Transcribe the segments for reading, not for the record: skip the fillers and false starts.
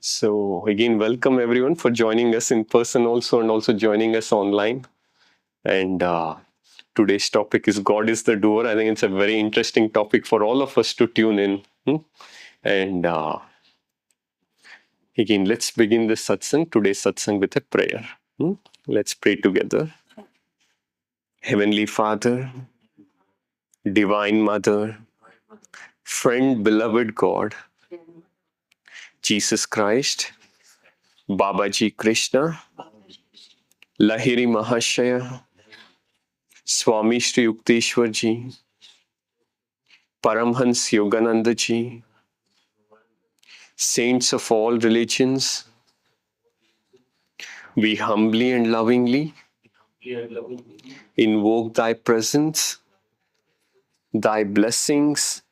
So again, welcome everyone for joining us in person also and also joining us online. And today's topic is God is the doer. I think it's a very interesting topic for all of us to tune in. And again, let's begin this today's satsang with a prayer. Let's pray together. Heavenly Father, Divine Mother, friend, beloved God, Jesus Christ, Babaji Krishna, Lahiri Mahashaya, Swami Shri Yukteswar Ji, Paramhans Yogananda Ji, saints of all religions, we humbly and lovingly invoke thy presence, thy blessings,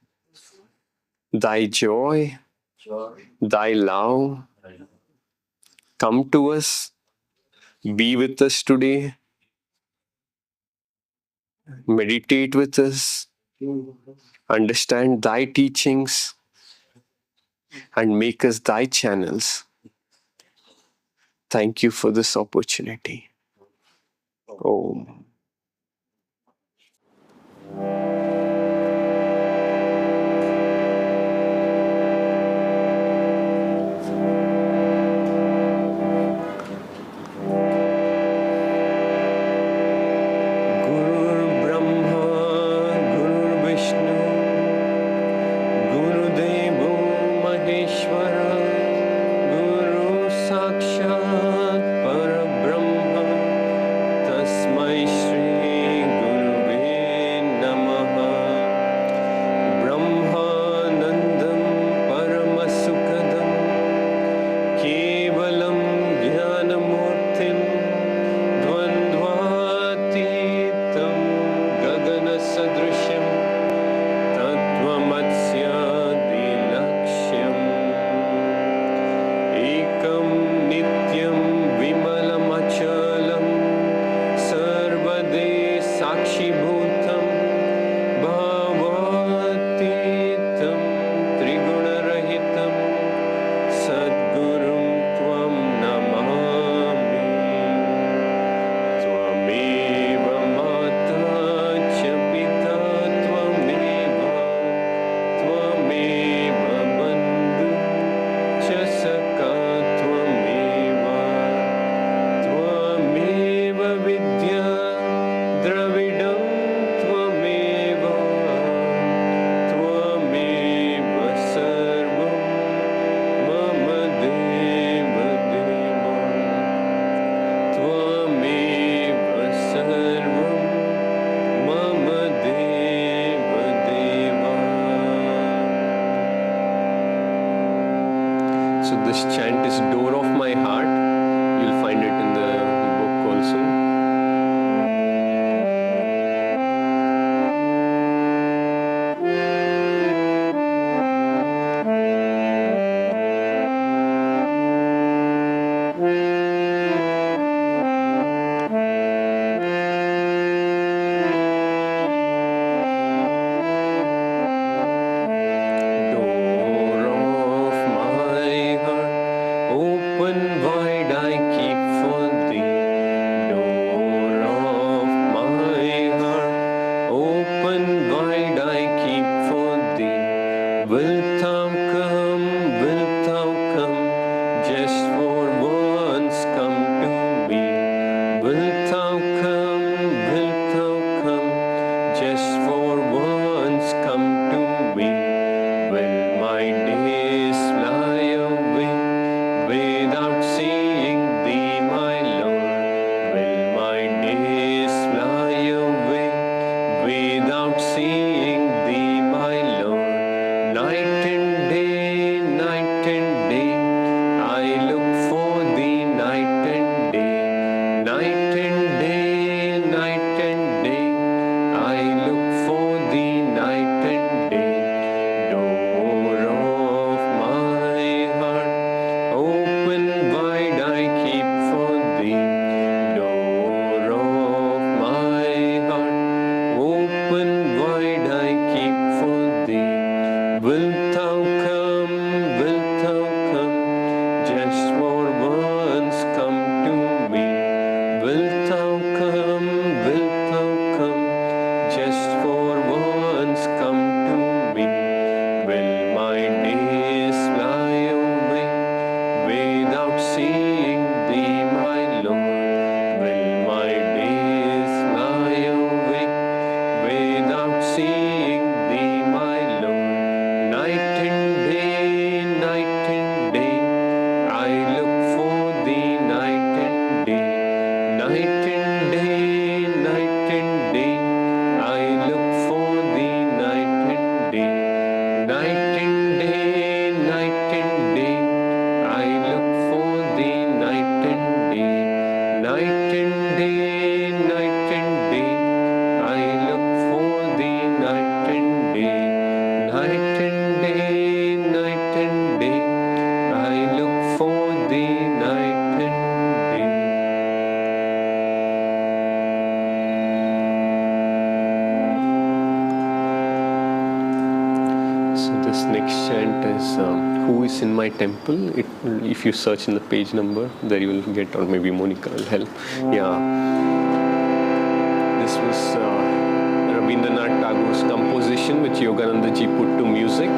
thy joy, thy love. Come to us, be with us today, meditate with us, understand thy teachings, and make us thy channels. Thank you for this opportunity. Om. Guru Brahma, Guru Vishnu, Guru Devo Maheshwara, Guru Sakshat Parabrahma, Tasmai Shri Guruve Namaha. Brahmanandam Paramasukadam, Kevalam Jnanamurtim, Dvandvatitam Gagana Sadrishyam, Tattvamatsya Ekam Nityam Vimalamachalam, Sarvade Sakshi Bhutam, Bhavatitam Trigunarahitam, Sadgurum Tvam Namami. Tvameva Mata Cha Pita Tvameva Bandhu Cha Saka Tvameva Vidya Dravidam Tvameva Sarvam Mama Deva Deva Tvameva Sarvam Mama Deva Deva. So this chant is Door of My Heart. You'll find it in the book also. Door of my heart, open wide I keep for thee. Door of my heart, open wide I keep for thee. Wilt thou come, wilt thou come, just for once come to me. Wilt thou come, wilt thou come, just for once come to me. Will my days fly away without seeing thee, my Lord? Will my days fly away without seeing thee, my Lord? Night and day, I look for thee night and day. Night and just for once come to me. Wilt thou come, wilt thou come, just for once come to me. Will my days fly away without seeing thee, my Lord? Will my days fly away without seeing thee, my Lord? Night and day, I look for thee night and day. Night and day, I look for thee night and day. Night and day, I look for thee night and day. Night and day, I look for thee night and day. Night and day, I look for thee night and day. So this next chant is Who is in my temple? If you search in the page number, there you will get, or maybe Monica will help. Yeah. This was Rabindranath Tagore's composition which Yogananda ji put to music.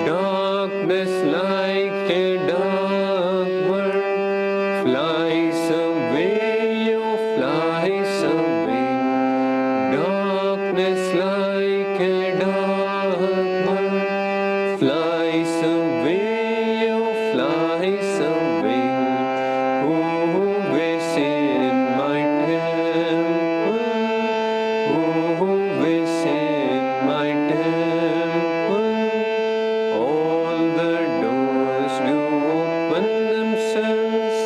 Darkness like a dark bird flies away, oh flies away. Darkness like a dark bird flies away, oh flies away. Who is in my temple? Who is in my temple? All the doors do open themselves,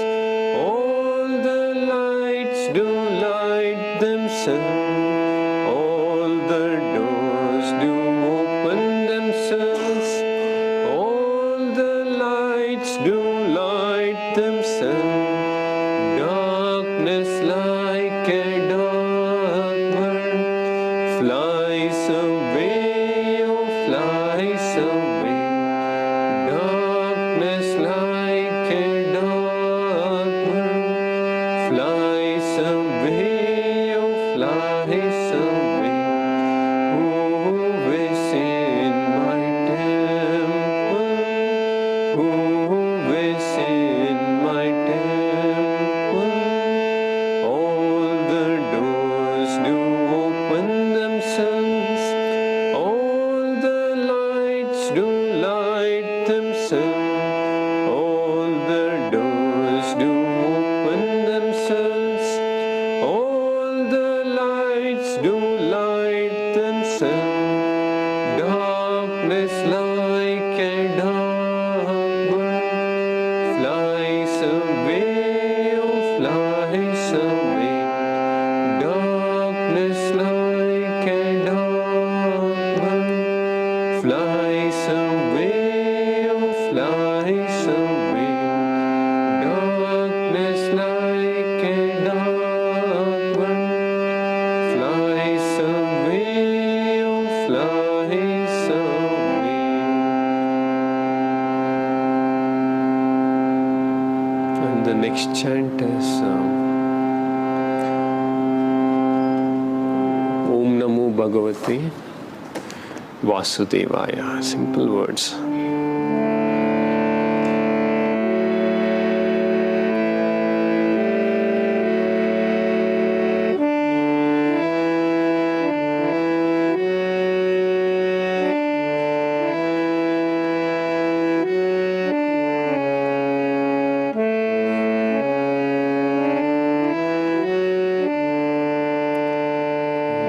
all the lights do light themselves, all the doors do open themselves, all the lights do light themselves. Darkness like a dark bird flies away, oh flies away. Darkness like a dark bird flies away, oh flies away. Who is in my temple? Who is in my temple? All the doors do open themselves, all the lights do light themselves, all the doors do open themselves, all the lights do light themselves. Darkness like a dark bird flies away, oh flies away. Darkness like a dark bird flies away, oh flies away. Darkness like a dark bird flies away, oh flies away. And the next chant is Om Namo Bhagavate Vasudevaya. Simple words.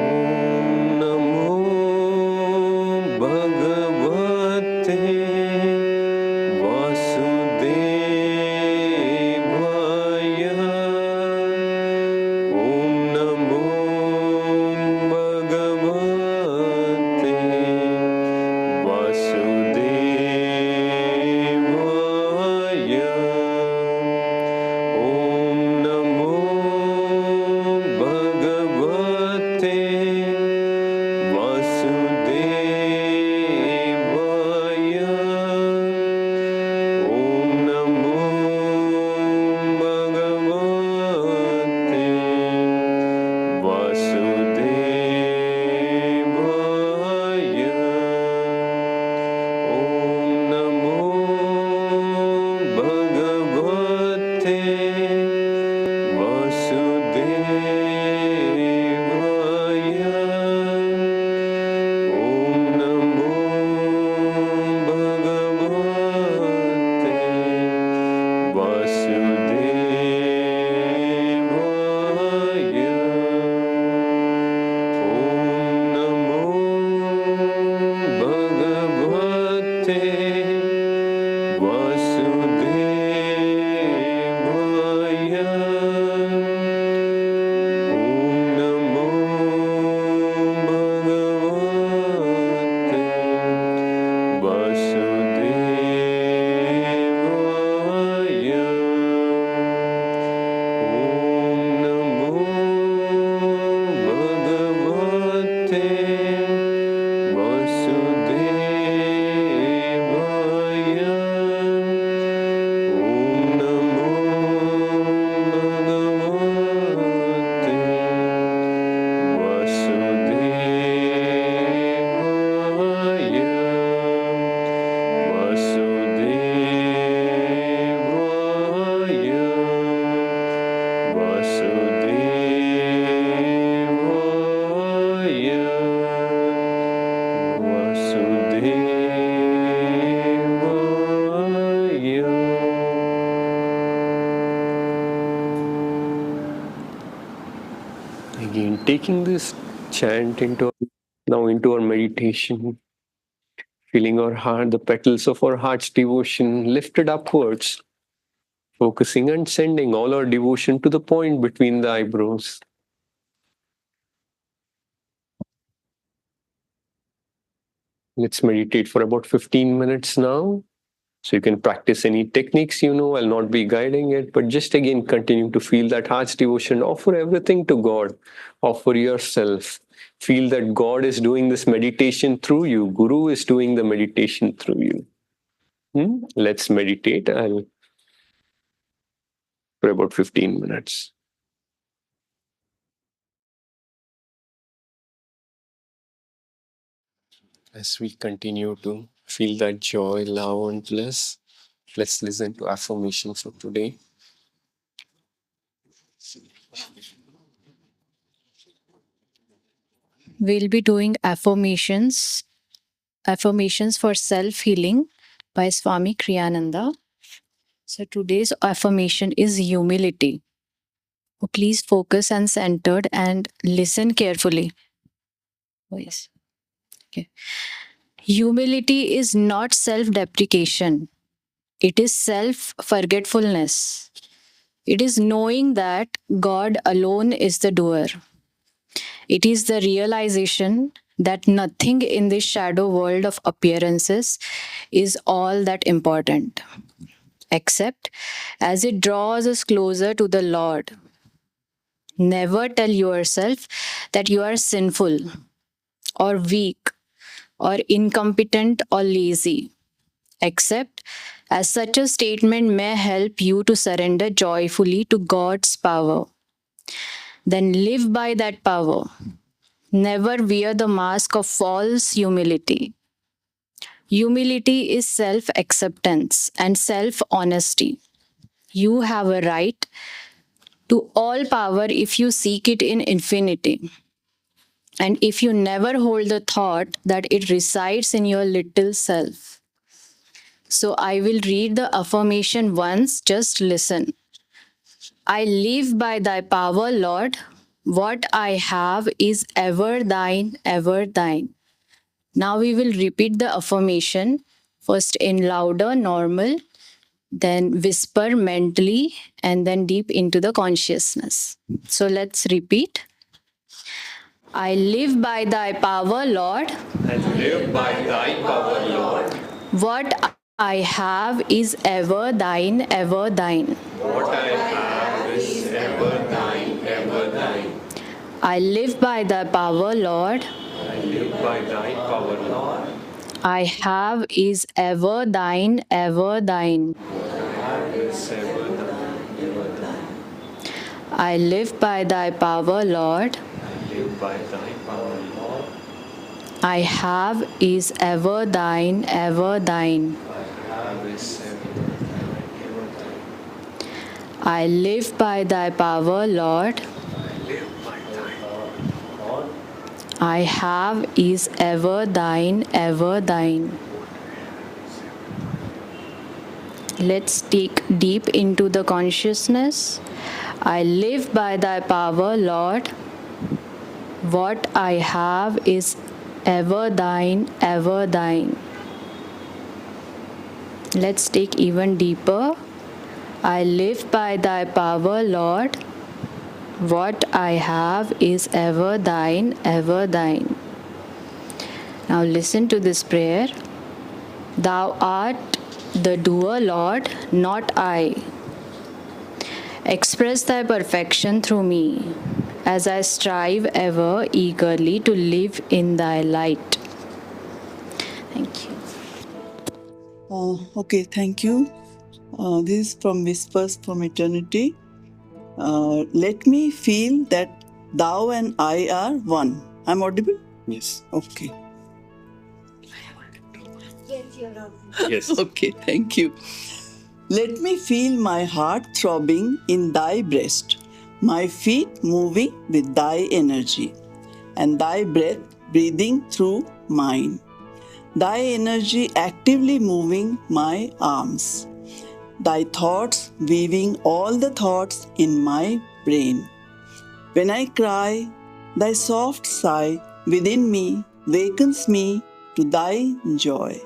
Om Namo Bhagavate taking this chant into our meditation, feeling our heart, the petals of our heart's devotion lifted upwards, focusing and sending all our devotion to the point between the eyebrows. Let's meditate for about 15 minutes now. So you can practice any techniques you know. I'll not be guiding it, but just again continue to feel that heart's devotion. Offer everything to God. Offer yourself. Feel that God is doing this meditation through you. Guru is doing the meditation through you. Let's meditate. I'll for about 15 minutes. As we continue to feel that joy, love, and bliss, let's listen to affirmations of today. We'll be doing affirmations for self-healing by Swami Kriyananda. So today's affirmation is humility. So please focus and centered and listen carefully. Yes. Okay. Humility is not self-deprecation. It is self-forgetfulness. It is knowing that God alone is the doer. It is the realization that nothing in this shadow world of appearances is all that important, except as it draws us closer to the Lord. Never tell yourself that you are sinful or weak or incompetent or lazy, except as such a statement may help you to surrender joyfully to God's power. Then live by that power. Never wear the mask of false humility. Humility is self acceptance and self honesty. You have a right to all power if you seek it in infinity. And if you never hold the thought that it resides in your little self. So I will read the affirmation once, just listen. I live by thy power, Lord. What I have is ever thine, ever thine. Now we will repeat the affirmation first in louder, normal, then whisper mentally, and then deep into the consciousness. So let's repeat. I live by thy power, Lord. And live by thy power, Lord. What I have is ever thine, ever thine. What I have is ever thine, ever thine. I live by thy power, Lord. I live by thy power, Lord. I have is ever thine, ever thine. What I have is ever thine, ever thine. I live by thy power, Lord. I live by thy power, Lord. I have is ever thine, ever thine. I have is ever thine, ever thine. I live by thy power, Lord. I live by thy power, Lord. I have is ever thine, ever thine. Let's take deep into the consciousness. I live by thy power, Lord. What I have is ever thine, ever thine. Let's take even deeper. I live by thy power, Lord. What I have is ever thine, ever thine. Now listen to this prayer. Thou art the doer, Lord, not I. Express thy perfection through me, as I strive ever eagerly to live in thy light. Thank you. Okay, thank you. This is from Whispers from Eternity. Let me feel that thou and I are one. I'm audible? Yes. Okay. Yes. Okay, thank you. Let me feel my heart throbbing in thy breast, my feet moving with thy energy, and thy breath breathing through mine. Thy energy actively moving my arms. Thy thoughts weaving all the thoughts in my brain. When I cry, Thy soft sigh within me wakens me to thy joy.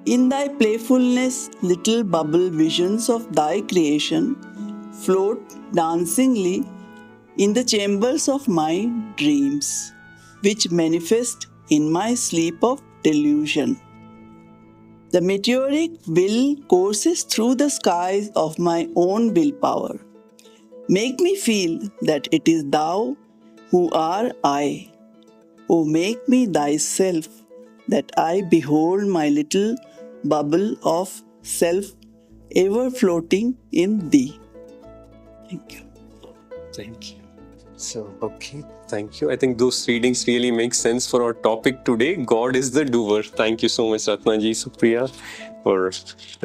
In thy playfulness, little bubble visions of thy creation float dancingly in the chambers of my dreams, which manifest in my sleep of delusion. The meteoric will courses through the skies of my own willpower. Make me feel that it is thou who are I. O make me thyself, that I behold my little bubble of self ever floating in thee. Thank you. Thank you. So, okay, thank you. I think those readings really make sense for our topic today. God is the doer. Thank you so much, Ratnaji, Supriya, for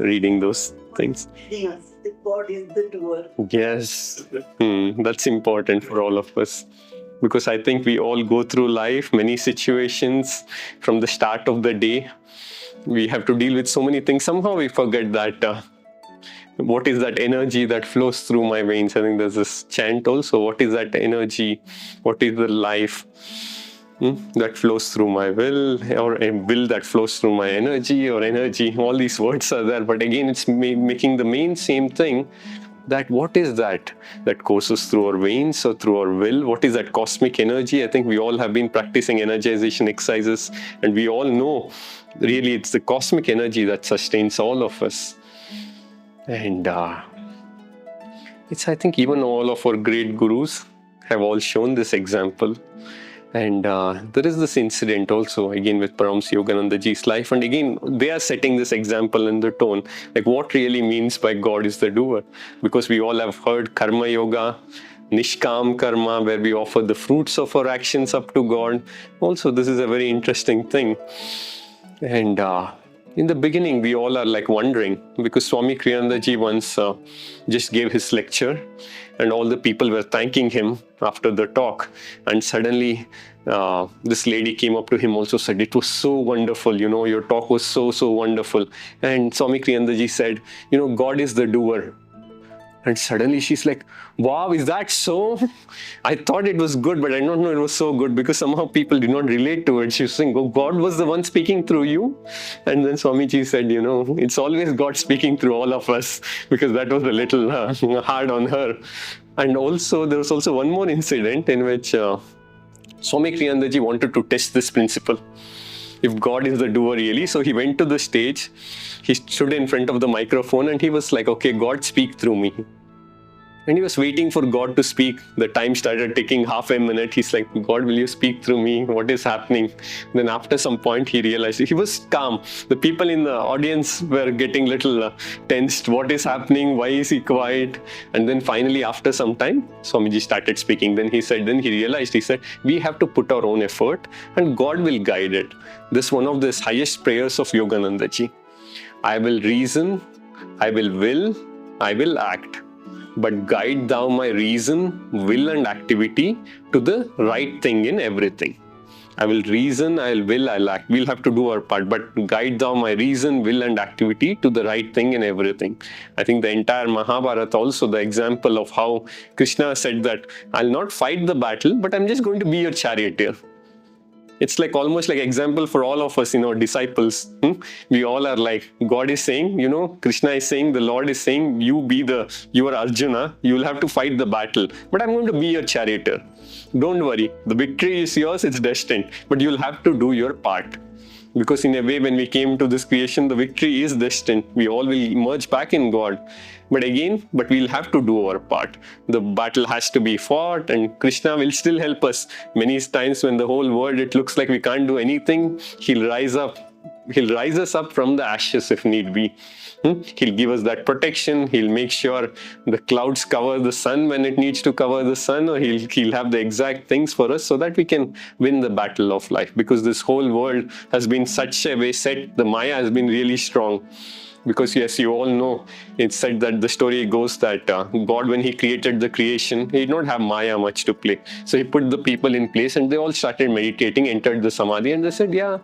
reading those things. Yes, God is the doer. Yes, that's important for all of us. Because I think we all go through life, many situations from the start of the day. We have to deal with so many things. Somehow we forget that what is that energy that flows through my veins. I think there's this chant also. What is that energy? What is the life that flows through my will, or a will that flows through my energy, or energy? All these words are there. But again, it's making the main same thing, that what is that courses through our veins or through our will? What is that cosmic energy? I think we all have been practicing energization exercises, and we all know really it's the cosmic energy that sustains all of us. And it's, I think, even all of our great gurus have all shown this example. And there is this incident also, again, with Paramahansa Yoganandaji's life. And again, they are setting this example in the tone, like what really means by God is the doer. Because we all have heard Karma Yoga, Nishkam Karma, where we offer the fruits of our actions up to God. Also, this is a very interesting thing. And in the beginning, we all are like wondering, because Swami Kriyanandaji once just gave his lecture, and all the people were thanking him after the talk. And suddenly, this lady came up to him, also said, "It was so wonderful, your talk was so, so wonderful." And Swami Kriyanandaji said, "God is the doer." And suddenly she's like, "Wow, is that so? I thought it was good, but I don't know it was so good," because somehow people did not relate to it. She was saying, "Oh, God was the one speaking through you." And then Swamiji said, "It's always God speaking through all of us," because that was a little hard on her. And also, there was also one more incident in which Swami Kriyanandaji wanted to test this principle. If God is the doer really. So he went to the stage, he stood in front of the microphone, and he was like, "Okay, God, speak through me." And he was waiting for God to speak. The time started ticking, half a minute. He's like, "God, will you speak through me? What is happening?" Then after some point, he realized, he was calm. The people in the audience were getting little tensed. What is happening? Why is he quiet? And then finally, after some time, Swamiji started speaking. Then he realized, he said, we have to put our own effort and God will guide it. This is one of the highest prayers of Yoganandaji. I will reason, I will, I will act. But guide thou my reason, will and activity to the right thing in everything. I will reason, I'll will, I'll act. We'll have to do our part, but guide thou my reason, will and activity to the right thing in everything. I think the entire Mahabharata also, the example of how Krishna said that, I'll not fight the battle, but I'm just going to be your charioteer. It's like almost like example for all of us, disciples. We all are like, God is saying, Krishna is saying, the Lord is saying, you are Arjuna, you will have to fight the battle. But I'm going to be your charioteer. Don't worry, the victory is yours, it's destined. But you'll have to do your part. Because in a way, when we came to this creation, the victory is destined. We all will emerge back in God. But we'll have to do our part. The battle has to be fought, and Krishna will still help us. Many times when the whole world, it looks like we can't do anything, He'll rise up. He'll rise us up from the ashes if need be. He'll give us that protection. He'll make sure the clouds cover the sun when it needs to cover the sun, or he'll have the exact things for us so that we can win the battle of life. Because this whole world has been such a way set, the Maya has been really strong. Because yes, you all know, it's said that the story goes that God, when He created the creation, He did not have Maya much to play. So He put the people in place and they all started meditating, entered the Samadhi, and they said, yeah,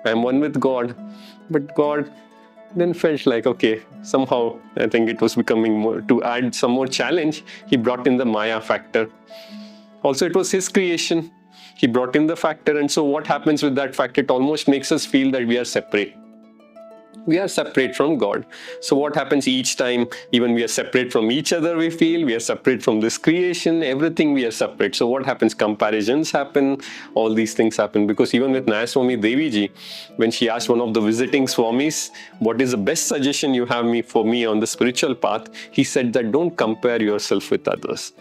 I'm one with God. But God then felt like, okay, somehow I think it was becoming more, to add some more challenge, He brought in the Maya factor. Also, it was his creation. He brought in the factor. And so what happens with that factor? It almost makes us feel that we are separate. We are separate from God. So what happens each time? Even we are separate from each other, we feel we are separate from this creation, everything we are separate. So what happens? Comparisons happen, all these things happen. Because even with Nayaswami Deviji, when she asked one of the visiting Swamis, what is the best suggestion you have for me on the spiritual path? He said that don't compare yourself with others.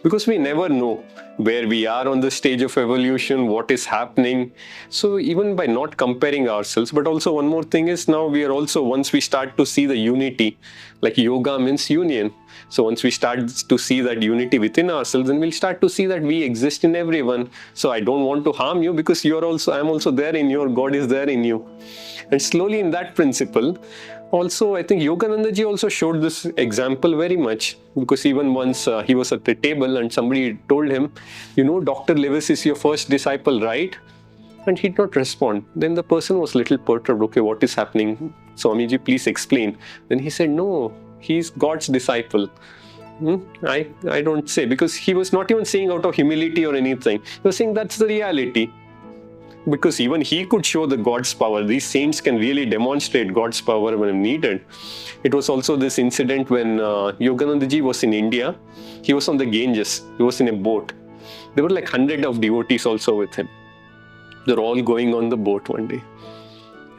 Because we never know where we are on the stage of evolution, what is happening. So even by not comparing ourselves, but also one more thing is now we are also, once we start to see the unity, like yoga means union. So once we start to see that unity within ourselves, then we'll start to see that we exist in everyone. So I don't want to harm you because I'm also there in you, God is there in you. And slowly in that principle, also I think Yogananda ji also showed this example very much, because even once he was at the table and somebody told him, Dr. Lewis is your first disciple, right? And he did not respond. Then the person was a little perturbed. Okay, what is happening? Swamiji, please explain. Then he said, no, he's God's disciple. I don't say, because he was not even saying out of humility or anything. He was saying that's the reality. Because even he could show the God's power. These saints can really demonstrate God's power when needed. It was also this incident when Yogananda ji was in India. He was on the Ganges. He was in a boat. There were like 100 of devotees also with him. They're all going on the boat one day.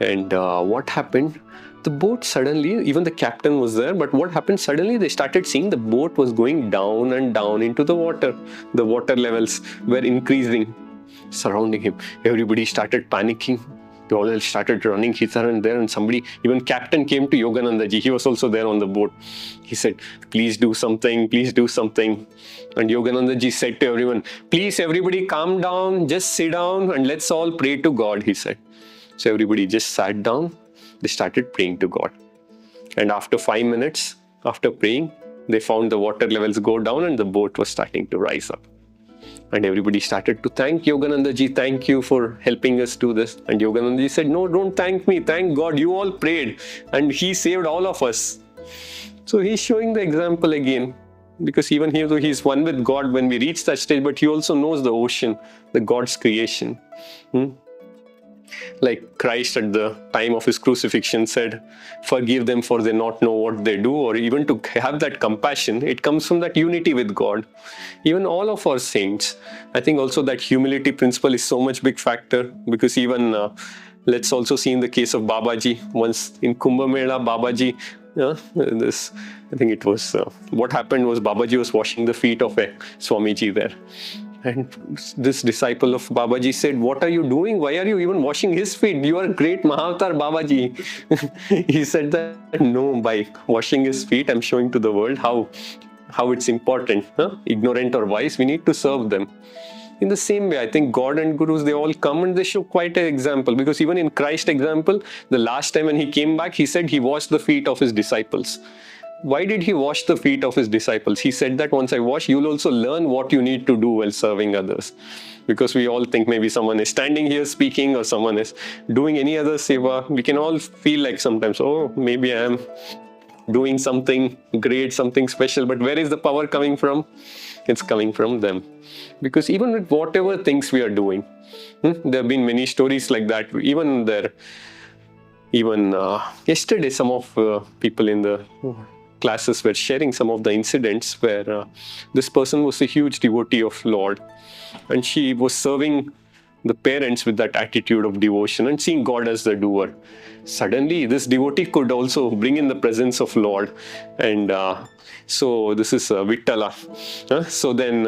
And what happened? The boat suddenly, even the captain was there, but what happened? Suddenly they started seeing the boat was going down and down into the water. The water levels were increasing surrounding him. Everybody started panicking. They all started running here and there, and somebody, even captain, came to Yogananda ji. He was also there on the boat. He said, please do something, please do something. And Yogananda ji said to everyone, please everybody calm down, just sit down and let's all pray to God, he said. So everybody just sat down. They started praying to God. And after 5 minutes, after praying, they found the water levels go down and the boat was starting to rise up. And everybody started to thank Yogananda ji, thank you for helping us do this. And Yogananda ji said, no, don't thank me, thank God, you all prayed and he saved all of us. So he's showing the example again, because even here, though he's one with God when we reach that stage, but he also knows the ocean, the God's creation. Like Christ at the time of his crucifixion said, forgive them for they not know what they do, or even to have that compassion, it comes from that unity with God. Even all of our saints, I think also that humility principle is so much big factor, because even let's also see in the case of Babaji, once in Kumbh Mela, Babaji, I think it was, what happened was Babaji was washing the feet of a Swamiji there. And this disciple of Babaji said, what are you doing? Why are you even washing his feet? You are great Mahavatar Babaji. He said that, no, by washing his feet, I'm showing to the world how it's important. Ignorant or wise, we need to serve them. In the same way, I think God and Gurus, they all come and they show quite an example. Because even in Christ's example, the last time when he came back, he said he washed the feet of his disciples. Why did he wash the feet of his disciples? He said that once I wash, you'll also learn what you need to do while serving others. Because we all think maybe someone is standing here speaking or someone is doing any other seva. We can all feel like sometimes, oh, maybe I am doing something great, something special. But where is the power coming from? It's coming from them. Because even with whatever things we are doing, there have been many stories like that. Even yesterday, some of people in the classes were sharing some of the incidents where this person was a huge devotee of Lord, and she was serving the parents with that attitude of devotion and seeing God as the doer. Suddenly, this devotee could also bring in the presence of Lord, and so this is Vittala. So then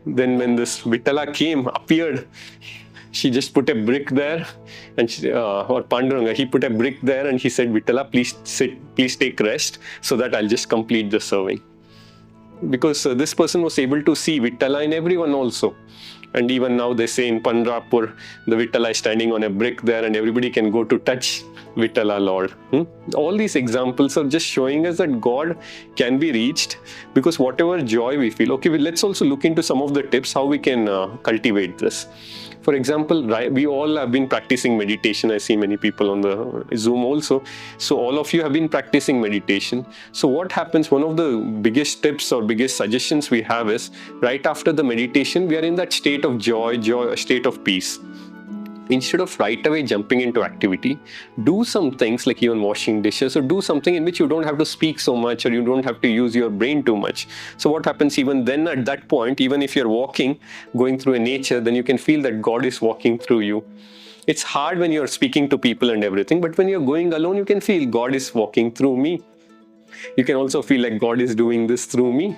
when this Vittala appeared, she just put a brick there, and or Panduranga, he put a brick there, and he said, Vittala, please sit, please take rest, so that I'll just complete the serving. Because this person was able to see Vittala in everyone also. And even now they say in Pandrapur, the Vittala is standing on a brick there, and everybody can go to touch Vittala Lord. All these examples are just showing us that God can be reached, because whatever joy we feel. Okay, let's also look into some of the tips how we can cultivate this. For example, right, we all have been practicing meditation. I see many people on the Zoom also. So all of you have been practicing meditation. So what happens, one of the biggest tips or biggest suggestions we have is, right after the meditation, we are in that state of joy, state of peace. Instead of right away jumping into activity, do some things like even washing dishes, or do something in which you don't have to speak so much, or you don't have to use your brain too much. So what happens even then, at that point, even if you're walking, going through a nature, then you can feel that God is walking through you. It's hard when you're speaking to people and everything, but when you're going alone, you can feel God is walking through me. You can also feel like God is doing this through me.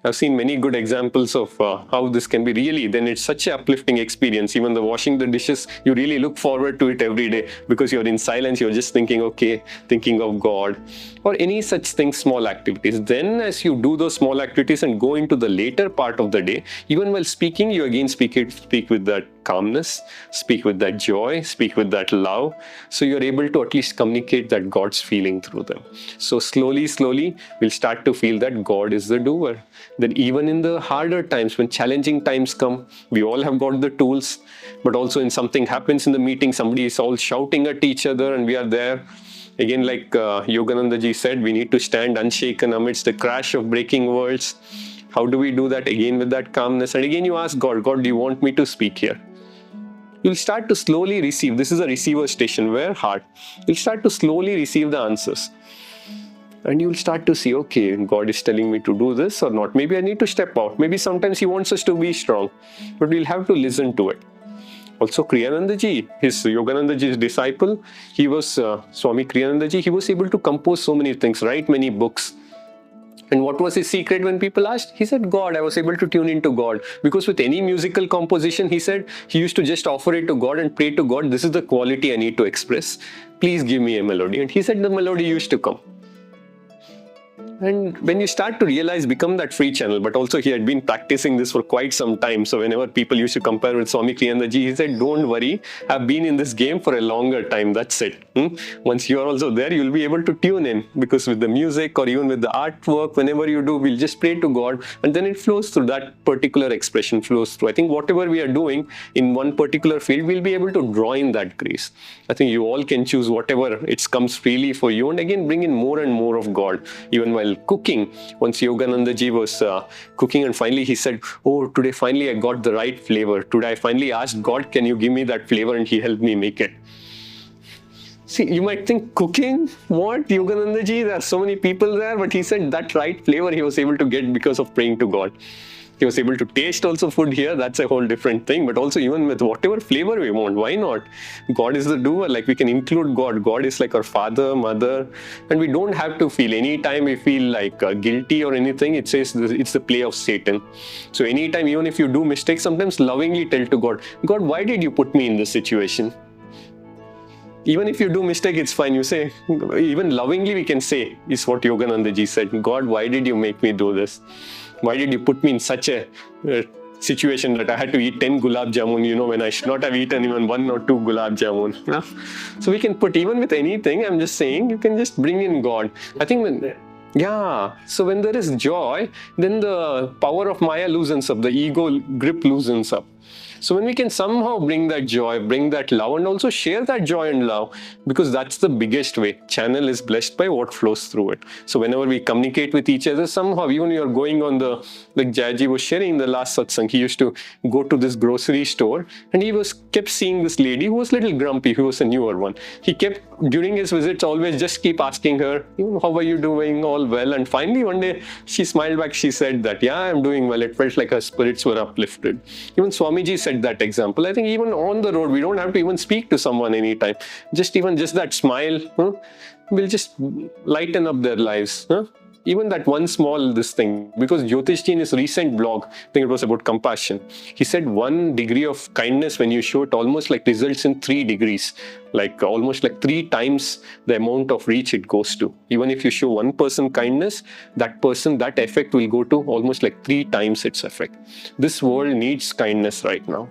I've seen many good examples of how this can be really, then it's such an uplifting experience. Even the washing the dishes, you really look forward to it every day because you're in silence, you're just thinking, okay, thinking of God, or any such thing, small activities. Then as you do those small activities and go into the later part of the day, even while speaking, you again speak with that calmness, speak with that joy, speak with that love. So you're able to at least communicate that God's feeling through them. So slowly, we'll start to feel that God is the doer. That even in the harder times, when challenging times come, we all have got the tools, but also when something happens in the meeting, somebody is all shouting at each other and we are there. Again, like Yogananda ji said, we need to stand unshaken amidst the crash of breaking worlds. How do we do that? Again, with that calmness. And again, you ask God, God, do you want me to speak here? You'll start to slowly receive. This is a receiver station where heart. You'll start to slowly receive the answers. And you'll start to see, okay, God is telling me to do this or not. Maybe I need to step out. Maybe sometimes He wants us to be strong, but we'll have to listen to it. Also, Kriyananda ji, his Yogananda ji's disciple, he was Swami Kriyananda ji, he was able to compose so many things, write many books. And what was his secret when people asked? He said, God. I was able to tune into God. Because with any musical composition, he said, he used to just offer it to God and pray to God, this is the quality I need to express. Please give me a melody. And he said the melody used to come. And when you start to realize, become that free channel, but also he had been practicing this for quite some time. So whenever people used to compare with Swami Kriyananda ji, he said, don't worry, I've been in this game for a longer time, that's it. Once you are also there, you'll be able to tune in, because with the music or even with the artwork, whenever you do, we'll just pray to God and then it flows through, that particular expression flows through. I think whatever we are doing in one particular field, we'll be able to draw in that grace. I think you all can choose whatever it comes freely for you, and again bring in more and more of God. Even while cooking, once Yogananda ji was cooking and finally he said, oh, today finally I got the right flavor. Today I finally asked God, can you give me that flavor, and He helped me make it. See, you might think, cooking? What? Yogananda ji, there are so many people there, but he said that right flavor he was able to get because of praying to God. He was able to taste also food here, that's a whole different thing, but also even with whatever flavor we want, why not? God is the doer, like we can include God. God is like our father, mother, and we don't have to feel, anytime we feel like guilty or anything, it says it's the play of Satan. So anytime, even if you do mistakes, sometimes lovingly tell to God, God, why did you put me in this situation? Even if you do mistake, it's fine. You say, even lovingly we can say, is what Yogananda ji said, God, why did you make me do this? Why did you put me in such a situation that I had to eat 10 gulab jamun, when I should not have eaten even 1 or 2 gulab jamun. So we can put, even with anything, I'm just saying, you can just bring in God. I think so when there is joy, then the power of Maya loosens up, the ego grip loosens up. So when we can somehow bring that joy, bring that love, and also share that joy and love, because that's the biggest way. Channel is blessed by what flows through it. So whenever we communicate with each other, somehow, even you're going on like Jayaji was sharing in the last satsang, he used to go to this grocery store and he kept seeing this lady who was a little grumpy, who was a newer one. He kept, during his visits, always just keep asking her, how are you doing? All well? And finally one day she smiled back, she said that, yeah, I'm doing well. It felt like her spirits were uplifted. Even Swamiji said that example. I think even on the road, we don't have to even speak to someone anytime. Just that smile will just lighten up their lives. Even that one small thing, because Jyotishji in his recent blog, I think it was about compassion, he said 1 degree of kindness, when you show it, almost like results in 3 degrees, like almost like 3 times the amount of reach it goes to. Even if you show one person kindness, that effect will go to almost like 3 times its effect. This world needs kindness right now.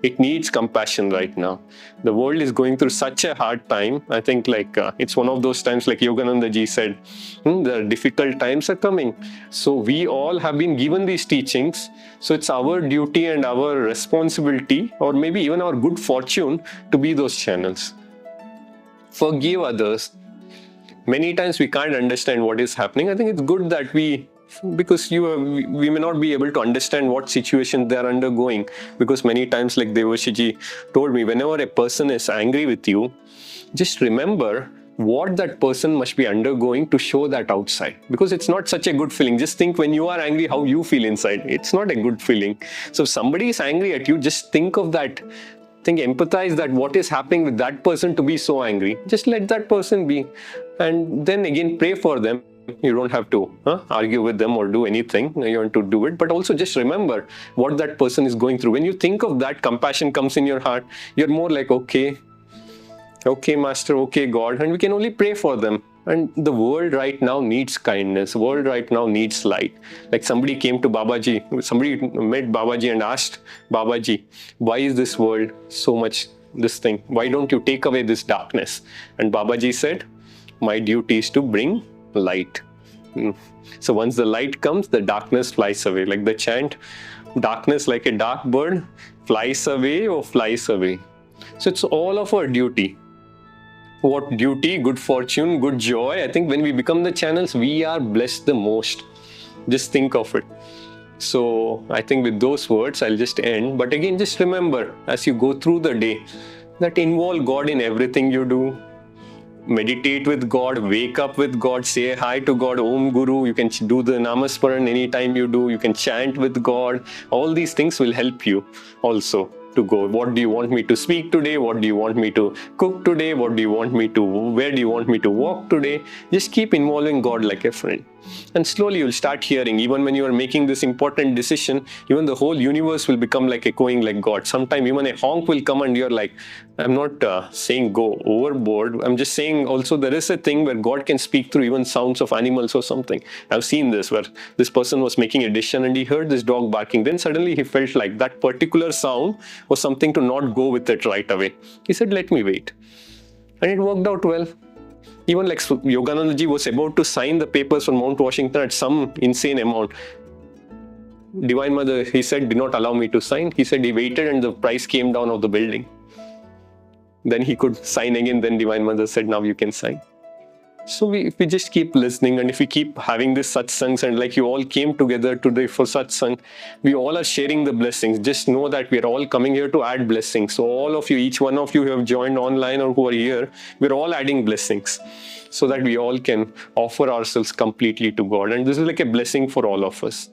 It needs compassion right now. The world is going through such a hard time. I think it's one of those times, like Yogananda ji said, the difficult times are coming. So we all have been given these teachings. So it's our duty and our responsibility, or maybe even our good fortune, to be those channels. Forgive others. Many times we can't understand what is happening. I think it's good that because we may not be able to understand what situation they are undergoing, because many times, like Devashiji told me, whenever a person is angry with you, just remember what that person must be undergoing to show that outside, because it's not such a good feeling. Just think, when you are angry, how you feel inside. It's not a good feeling. So if somebody is angry at you, just think of that. Empathize that what is happening with that person to be so angry. Just let that person be, and then again pray for them. You don't have to argue with them or do anything. You want to do it, but also just remember what that person is going through. When you think of that, compassion comes in your heart. You're more like, okay, Master, okay, God, and we can only pray for them. And the world right now needs kindness. The world right now needs light. Like somebody came to Babaji, somebody met Babaji and asked Babaji, why is this world so much this thing? Why don't you take away this darkness? And Babaji said, my duty is to bring light. So once the light comes, the darkness flies away. Like the chant, darkness like a dark bird flies away or flies away. So it's all of our duty. What duty, good fortune, good joy. I think when we become the channels, we are blessed the most. Just think of it. So I think with those words, I'll just end. But again, just remember, as you go through the day, that involve God in everything you do. Meditate with God, wake up with God, say hi to God, Om Guru. You can do the Namasmaran anytime you do. You can chant with God. All these things will help you also to go. What do you want me to speak today? What do you want me to cook today? What do you want me to, where do you want me to walk today? Just keep involving God like a friend. And slowly you'll start hearing, even when you are making this important decision, even the whole universe will become like echoing like God. Sometime even a honk will come and you're like, I'm not saying go overboard. I'm just saying also there is a thing where God can speak through even sounds of animals or something. I've seen this where this person was making a decision and he heard this dog barking. Then suddenly he felt like that particular sound was something to not go with it right away. He said, let me wait. And it worked out well. Even like Yogananda ji was about to sign the papers from Mount Washington at some insane amount. Divine Mother, he said, did not allow me to sign. He said he waited and the price came down of the building. Then he could sign again. Then Divine Mother said, now you can sign. So if we just keep listening and if we keep having this satsangs, and like you all came together today for satsang, we all are sharing the blessings. Just know that we are all coming here to add blessings. So all of you, each one of you who have joined online or who are here, we're all adding blessings so that we all can offer ourselves completely to God. And this is like a blessing for all of us.